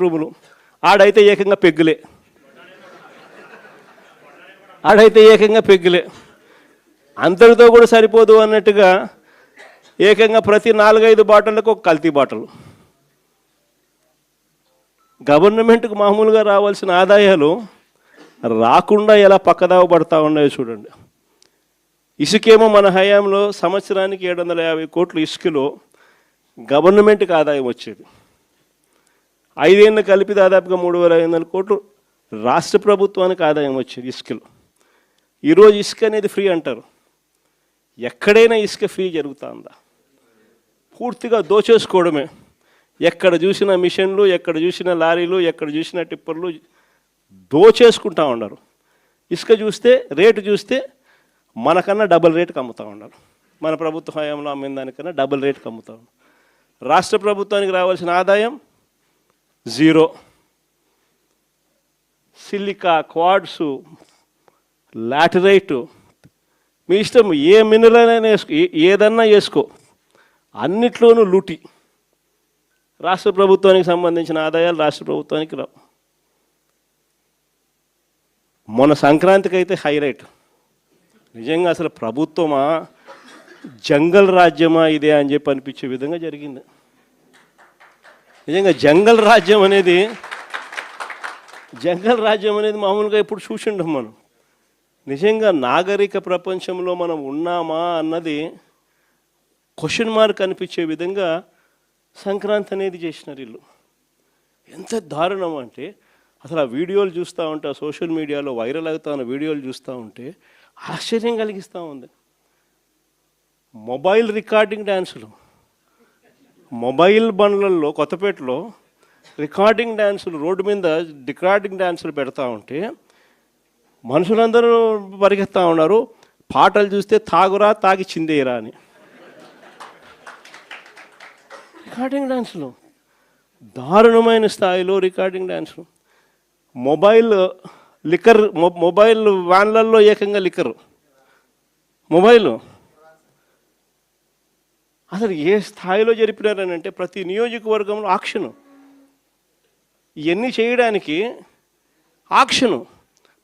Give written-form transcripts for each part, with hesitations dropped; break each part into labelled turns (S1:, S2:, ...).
S1: రూములు ఆడైతే ఏకంగా పెగ్గులే ఆడైతే ఏకంగా పెగ్గులే అంతటితో కూడా సరిపోదు అన్నట్టుగా ఏకంగా ప్రతి 4-5 బాటిళ్ళకు ఒక కల్తీ బాటిల్. గవర్నమెంట్కి మామూలుగా రావాల్సిన ఆదాయాలు రాకుండా ఎలా పక్కదావ పడతా ఉన్నాయో చూడండి. ఇసుకేమో మన హయాంలో సంవత్సరానికి 750 కోట్లు ఇసుకలో గవర్నమెంట్కి ఆదాయం వచ్చేది. 5 ఏళ్ళు కలిపి దాదాపుగా 3500 కోట్లు రాష్ట్ర ప్రభుత్వానికి ఆదాయం వచ్చేది ఇసుకలో. ఈరోజు ఇసుక అనేది ఫ్రీ అంటారు. ఎక్కడైనా ఇసుక ఫ్రీ జరుగుతుందా? పూర్తిగా దోచేసుకోవడమే. ఎక్కడ చూసిన మిషన్లు, ఎక్కడ చూసిన లారీలు, ఎక్కడ చూసిన టిప్పర్లు దోచేసుకుంటా ఉన్నారు. ఇసుక చూస్తే రేటు చూస్తే మనకన్నా డబుల్ రేటుకి అమ్ముతూ ఉన్నారు. మన ప్రభుత్వ హయాంలో అమ్మిన దానికన్నా డబుల్ రేటుకి అమ్ముతా ఉన్నారు. రాష్ట్ర ప్రభుత్వానికి రావాల్సిన ఆదాయం జీరో. సిలికా, క్వాడ్సు, లాటరైటు, మీ ఇష్టం, ఏ మినరల్ అయినా వేసుకో, ఏదన్నా వేసుకో, అన్నిట్లోనూ లూటి. రాష్ట్ర ప్రభుత్వానికి సంబంధించిన ఆదాయాలు రాష్ట్ర ప్రభుత్వానికి రావు. మొన్న సంక్రాంతికి అయితే హైలైట్. నిజంగా అసలు ప్రభుత్వమా జంగల్ రాజ్యమా ఇదే అని చెప్పి అనిపించే విధంగా జరిగింది. నిజంగా జంగల్ రాజ్యం అనేది మామూలుగా ఇప్పుడు చూసిండం మనం. నిజంగా నాగరిక ప్రపంచంలో మనం ఉన్నామా అన్నది క్వశ్చన్ మార్క్ అనిపించే విధంగా సంక్రాంతి అనేది చేసినారు వీళ్ళు. ఎంత దారుణం అంటే అసలు ఆ వీడియోలు చూస్తూ ఉంటే, ఆ సోషల్ మీడియాలో వైరల్ అవుతా ఉన్న వీడియోలు చూస్తూ ఉంటే ఆశ్చర్యం కలిగిస్తూ ఉంది. మొబైల్ రికార్డింగ్ డ్యాన్సులు, మొబైల్ బండ్లలో కొత్తపేటలో రికార్డింగ్ డ్యాన్సులు, రోడ్డు మీద రికార్డింగ్ డ్యాన్సులు పెడతా ఉంటే మనుషులందరూ పరిగెత్తా ఉన్నారు. పాటలు చూస్తే తాగురా తాగి చిందేయరా అని. రికార్డింగ్ డ్యాన్సులు, దారుణమైన స్థాయిలో రికార్డింగ్ డ్యాన్సులు. మొబైల్ లిక్కర్, మొబైల్ వ్యాన్లలో ఏకంగా లిక్కర్, మొబైల్ అసలు ఏ స్థాయిలో జరిపినారని అంటే ప్రతి నియోజకవర్గంలో ఆక్షను. ఇవన్నీ చేయడానికి ఆక్షను.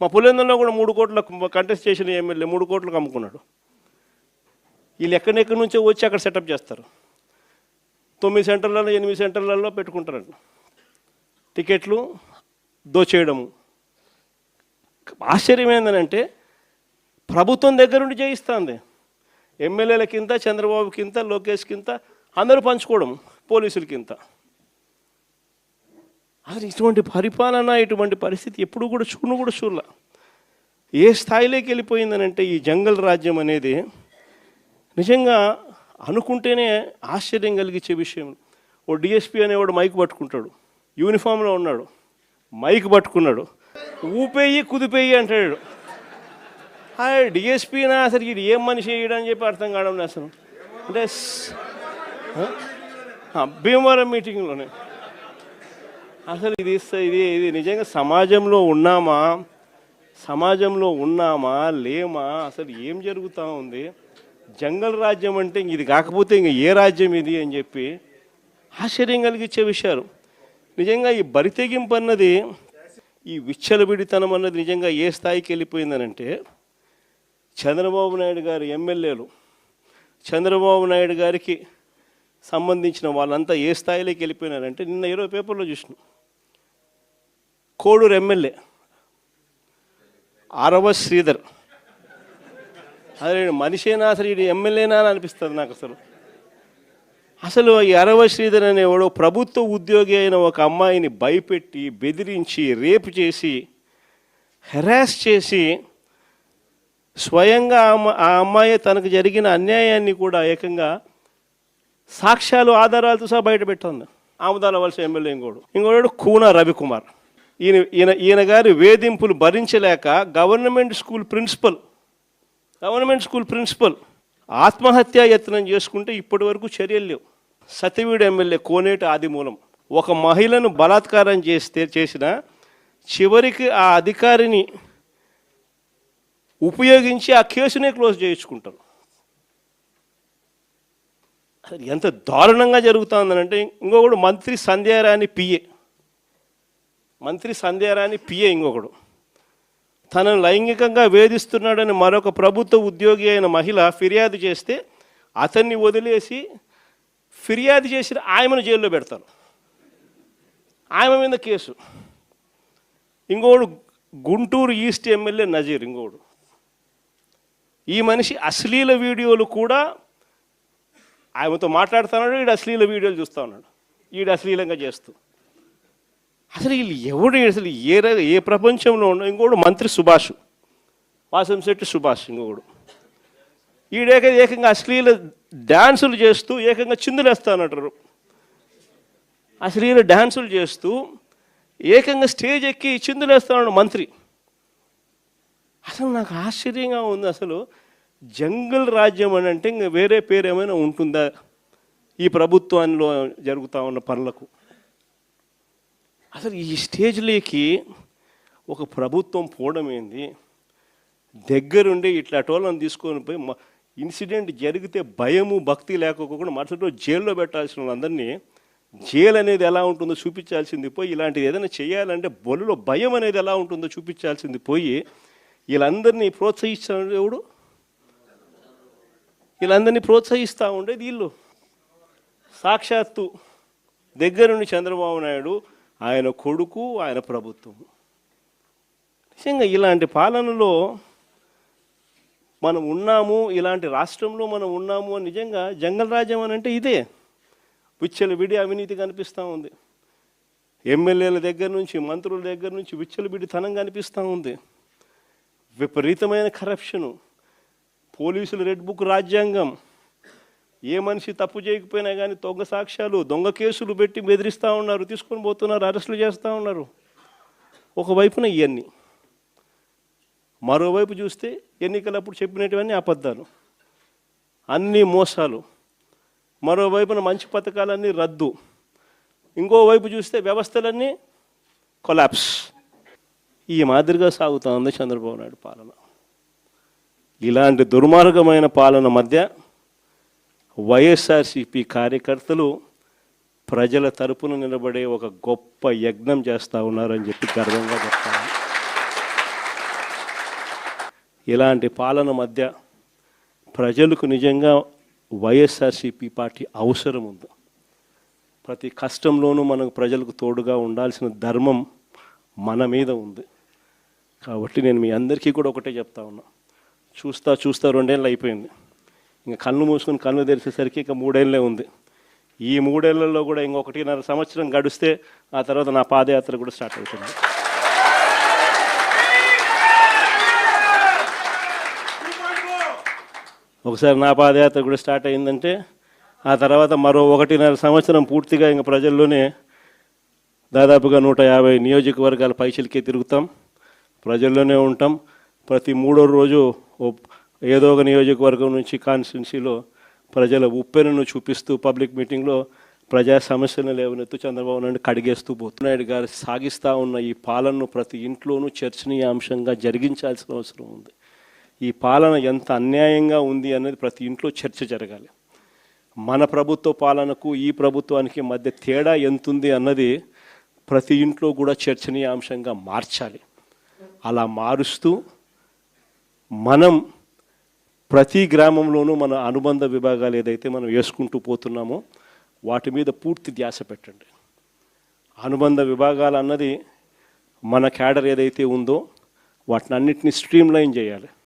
S1: మా పులివెందులలో కూడా 3 కోట్ల కంటెస్ట్ చేసిన ఎమ్మెల్యే 3 కోట్లకు అమ్ముకున్నాడు. వీళ్ళు ఎక్కడెక్కడి నుంచో వచ్చి అక్కడ సెటప్ చేస్తారు. 9 సెంటర్లలో 8 సెంటర్లలో పెట్టుకుంటారంట. టికెట్లు దోచేయడము. ఆశ్చర్యం ఏంటంటే ప్రభుత్వం దగ్గర నుండి చేయిస్తుంది. ఎమ్మెల్యేలకింత, చంద్రబాబుకింత, లోకేష్కింత, అందరూ పంచుకోవడం, పోలీసులకింత. అసలు ఇటువంటి పరిపాలన, ఇటువంటి పరిస్థితి ఎప్పుడు కూడా చూడలే. ఏ స్థాయిలోకి వెళ్ళిపోయిందనంటే ఈ జంగల్ రాజ్యం అనేది నిజంగా అనుకుంటేనే ఆశ్చర్యం కలిగించే విషయం. ఓ డిఎస్పీ అనేవాడు మైక్ పట్టుకుంటాడు, యూనిఫామ్లో ఉన్నాడు, మైక్ పట్టుకున్నాడు, ఊపేయి కుదిపేయి అంటాడు. డిఎస్పీనా అసలు ఇది ఏం మనిషి వేయడని చెప్పి అర్థం కావడం అసలు. అంటే భీమవరం మీటింగ్లోనే అసలు ఇది నిజంగా సమాజంలో ఉన్నామా లేమా, అసలు ఏం జరుగుతూ ఉంది? జంగల్ రాజ్యం అంటే ఇది కాకపోతే ఇంక ఏ రాజ్యం ఇది అని చెప్పి ఆశ్చర్యం కలిగించే విషయాలు. నిజంగా ఈ బరితెగింపు అన్నది, ఈ విచ్చలవిడితనం అన్నది నిజంగా ఏ స్థాయికి వెళ్ళిపోయిందనంటే చంద్రబాబు నాయుడు గారి ఎమ్మెల్యేలు, చంద్రబాబు నాయుడు గారికి సంబంధించిన వాళ్ళంతా ఏ స్థాయిలోకి వెళ్ళిపోయినారంటే నిన్న 20 పేపర్లో చూసినాం. కోడూరు ఎమ్మెల్యే ఆరవ శ్రీధర్, అదే మనిషేనా అసలు ఇది ఎమ్మెల్యేనా అని అనిపిస్తుంది నాకు. అసలు ఈ అరవ శ్రీధర్ అనేవాడు ప్రభుత్వ ఉద్యోగి అయిన ఒక అమ్మాయిని భయపెట్టి, బెదిరించి, రేపు చేసి, హెరాస్ చేసి, స్వయంగా ఆ అమ్మాయి తనకు జరిగిన అన్యాయాన్ని కూడా ఏకంగా సాక్ష్యాలు, ఆధారాలతో సహా బయట పెట్టింది. ఆముదాల వలస ఎమ్మెల్యే ఇంకోడు కూన రవికుమార్. ఈయన గారి వేధింపులు భరించలేక గవర్నమెంట్ స్కూల్ ప్రిన్సిపల్ ఆత్మహత్యా యత్నం చేసుకుంటే ఇప్పటి వరకు చర్యలు లేవు. సతివీడు ఎమ్మెల్యే కోనేటి ఆదిమూలం ఒక మహిళను బలాత్కారం చేసిన చివరికి ఆ అధికారిని ఉపయోగించి ఆ కేసునే క్లోజ్ చేయించుకుంటారు. ఎంత దారుణంగా జరుగుతుందనంటే ఇంకొకడు మంత్రి సంధ్యారాణి పిఏ మంత్రి సంధ్యారాణి పిఏ ఇంకొకడు. తనను లైంగికంగా వేధిస్తున్నాడని మరొక ప్రభుత్వ ఉద్యోగి అయిన మహిళ ఫిర్యాదు చేస్తే అతన్ని వదిలేసి ఫిర్యాదు చేసిన ఆయమను జైల్లో పెడతారు. ఆయమ మీద కేసు. ఇంకోడు గుంటూరు ఈస్ట్ ఎమ్మెల్యే నజీర్ ఇంకోడు. ఈ మనిషి అశ్లీల వీడియోలు కూడా ఆయనతో మాట్లాడుతున్నాడు, వీడు అశ్లీల వీడియోలు చూస్తూ ఉన్నాడు, వీడు అశ్లీలంగా చేస్తూ. అసలు వీళ్ళు ఎవడు అసలు ఏ ప్రపంచంలో ఉన్న. ఇంకోడు మంత్రి సుభాష్, వాసంశెట్టి సుభాష్ ఇంకొకడు. ఏకంగా అశ్లీల డ్యాన్సులు చేస్తూ ఏకంగా చిందులేస్తానంటారు. అశ్లీల డ్యాన్సులు చేస్తూ ఏకంగా స్టేజ్ ఎక్కి చిందులేస్తాడు మంత్రి. అసలు నాకు ఆశ్చర్యంగా ఉంది. అసలు జంగల్ రాజ్యం అని అంటే ఇంకా వేరే పేరు ఏమైనా ఉంటుందా ఈ ప్రభుత్వంలో జరుగుతూ ఉన్న పనులకు? అసలు ఈ స్టేజ్లోకి ఒక ప్రభుత్వం పోవడం ఏంది? దగ్గరుండి ఇట్లా టోళ్ళని తీసుకొని పోయి ఇన్సిడెంట్ జరిగితే భయము భక్తి లేకపోకుండా మరుసటి రోజు జైల్లో పెట్టాల్సిన వాళ్ళందరినీ జైలు అనేది ఎలా ఉంటుందో చూపించాల్సింది పోయి, ఇలాంటిది ఏదైనా చేయాలంటే బొల్లులో భయం అనేది ఎలా ఉంటుందో చూపించాల్సింది పోయి వీళ్ళందరినీ ప్రోత్సహిస్తాడు ఎవడు? వీళ్ళందరినీ ప్రోత్సహిస్తూ ఉండేది వీళ్ళు. సాక్షాత్తు దగ్గరుండి చంద్రబాబు నాయుడు, ఆయన కొడుకు, ఆయన ప్రభుత్వం. నిజంగా ఇలాంటి పాలనలో మనం ఉన్నాము, ఇలాంటి రాష్ట్రంలో మనం ఉన్నాము అని నిజంగా జంగల్ రాజ్యం అని అంటే ఇదే. విచ్చలవిడి అవినీతి కనిపిస్తూ ఉంది. ఎమ్మెల్యేల దగ్గర నుంచి మంత్రుల దగ్గర నుంచి విచ్చలవిడితనం కనిపిస్తూ ఉంది. విపరీతమైన కరప్షను, పోలీసులు రెడ్ బుక్ రాజ్యాంగం. ఏ మనిషి తప్పు చేయకపోయినా కానీ దొంగ సాక్ష్యాలు, దొంగ కేసులు పెట్టి బెదిరిస్తూ ఉన్నారు, తీసుకొని పోతున్నారు, అరెస్టులు చేస్తూ ఉన్నారు. ఒకవైపున ఇవన్నీ, మరోవైపు చూస్తే ఎన్నికలప్పుడు చెప్పినటువన్నీ అబద్ధాలు, అన్నీ మోసాలు. మరోవైపున మంచి పథకాలన్నీ రద్దు. ఇంకోవైపు చూస్తే వ్యవస్థలన్నీ కొలాప్స్. ఈ మాదిరిగా సాగుతూ ఉంది చంద్రబాబు నాయుడు పాలన. ఇలాంటి దుర్మార్గమైన పాలన మధ్య వైఎస్ఆర్సీపీ కార్యకర్తలు ప్రజల తరపున నిలబడే ఒక గొప్ప యజ్ఞం చేస్తూ ఉన్నారని చెప్పి గర్వంగా చెప్తాను. ఇలాంటి పాలన మధ్య ప్రజలకు నిజంగా వైఎస్ఆర్సీపీ పార్టీ అవసరం ఉంది. ప్రతి కష్టంలోనూ మనకు ప్రజలకు తోడుగా ఉండాల్సిన ధర్మం మన మీద ఉంది. కాబట్టి నేను మీ అందరికీ కూడా ఒకటే చెప్తా ఉన్నా, చూస్తా 2 ఏళ్ళు అయిపోయింది. ఇంకా కళ్ళు మూసుకొని కళ్ళు తెరిచేసరికి ఇక 3 ఏళ్ళే ఉంది. ఈ 3 ఏళ్లలో కూడా ఇంకొకటి 1.5 సంవత్సరం గడిస్తే ఆ తర్వాత నా పాదయాత్ర కూడా స్టార్ట్ అవుతుంది. ఒకసారి నా పాదయాత్ర కూడా స్టార్ట్ అయిందంటే ఆ తర్వాత మరో 1.5 సంవత్సరం పూర్తిగా ఇంకా ప్రజల్లోనే దాదాపుగా 150 నియోజకవర్గాల పైచిలకే తిరుగుతాం, ప్రజల్లోనే ఉంటాం. ప్రతి 3వ రోజు ఏదో ఒక నియోజకవర్గం నుంచి కాన్స్టిట్యున్సీలో ప్రజల ఉప్పెనను చూపిస్తూ పబ్లిక్ మీటింగ్లో ప్రజా సమస్యలను లేవనెత్తు చంద్రబాబు నాయుడు కడిగేస్తూ నాయుడు గారు సాగిస్తూ ఉన్న ఈ పాలనను ప్రతి ఇంట్లోనూ చర్చనీయాంశంగా జరిగించాల్సిన అవసరం ఉంది. ఈ పాలన ఎంత అన్యాయంగా ఉంది అనేది ప్రతి ఇంట్లో చర్చ జరగాలి. మన ప్రభుత్వ పాలనకు ఈ ప్రభుత్వానికి మధ్య తేడా ఎంతుంది అన్నది ప్రతి ఇంట్లో కూడా చర్చనీయాంశంగా మార్చాలి. అలా మారుస్తూ మనం ప్రతి గ్రామంలోనూ మన అనుబంధ విభాగాలు ఏదైతే మనం వేసుకుంటూ పోతున్నామో వాటి మీద పూర్తి ధ్యాస పెట్టండి. అనుబంధ విభాగాలు అన్నది మన క్యాడర్ ఏదైతే ఉందో వాటిని అన్నిటినీ స్ట్రీమ్లైన్ చేయాలి.